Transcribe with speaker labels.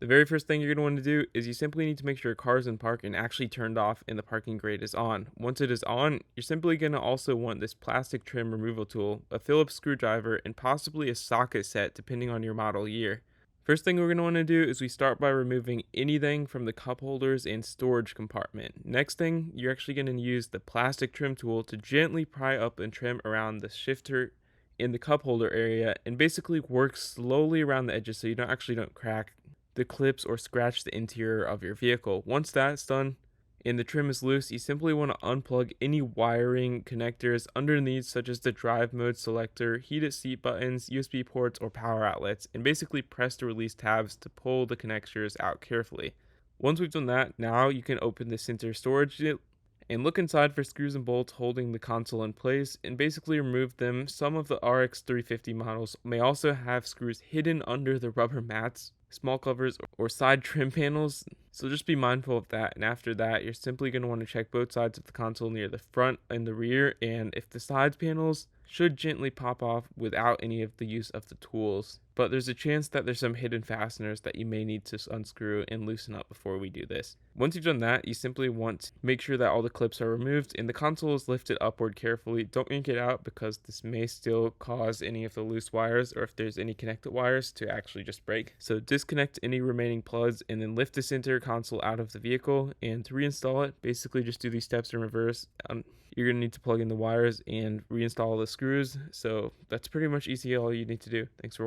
Speaker 1: The very first thing you're going to want to do is you simply need to make sure your car is in park and actually turned off and the parking grate is on. Once it is on, you're simply going to also want this plastic trim removal tool, a Phillips screwdriver, and possibly a socket set depending on your model year. First thing we're going to want to do is we start by removing anything from the cup holders and storage compartment. Next thing, you're actually going to use the plastic trim tool to gently pry up and trim around the shifter in the cup holder area and basically work slowly around the edges so you don't crack the clips or scratch the interior of your vehicle. Once that's done and the trim is loose, you simply want to unplug any wiring connectors underneath, such as the drive mode selector, heated seat buttons, USB ports, or power outlets, and basically press the release tabs to pull the connectors out carefully. Once we've done that, now you can open the center storage and look inside for screws and bolts holding the console in place and basically remove them. Some of the RX 350 models may also have screws hidden under the rubber mats, small covers, or side trim panels, so just be mindful of that. And after that, you're simply going to want to check both sides of the console near the front and the rear, and if the side panels should gently pop off without any of the use of the tools, but there's a chance that there's some hidden fasteners that you may need to unscrew and loosen up before we do this. Once you've done that, you simply want to make sure that all the clips are removed and the console is lifted upward carefully. Don't yank it out because this may still cause any of the loose wires, or if there's any connected wires, to actually just break. So disconnect any remaining plugs and then lift the center console out of the vehicle, and to reinstall it, basically just do these steps in reverse. You're going to need to plug in the wires and reinstall the screws. So that's pretty much easy, all you need to do. Thanks for watching.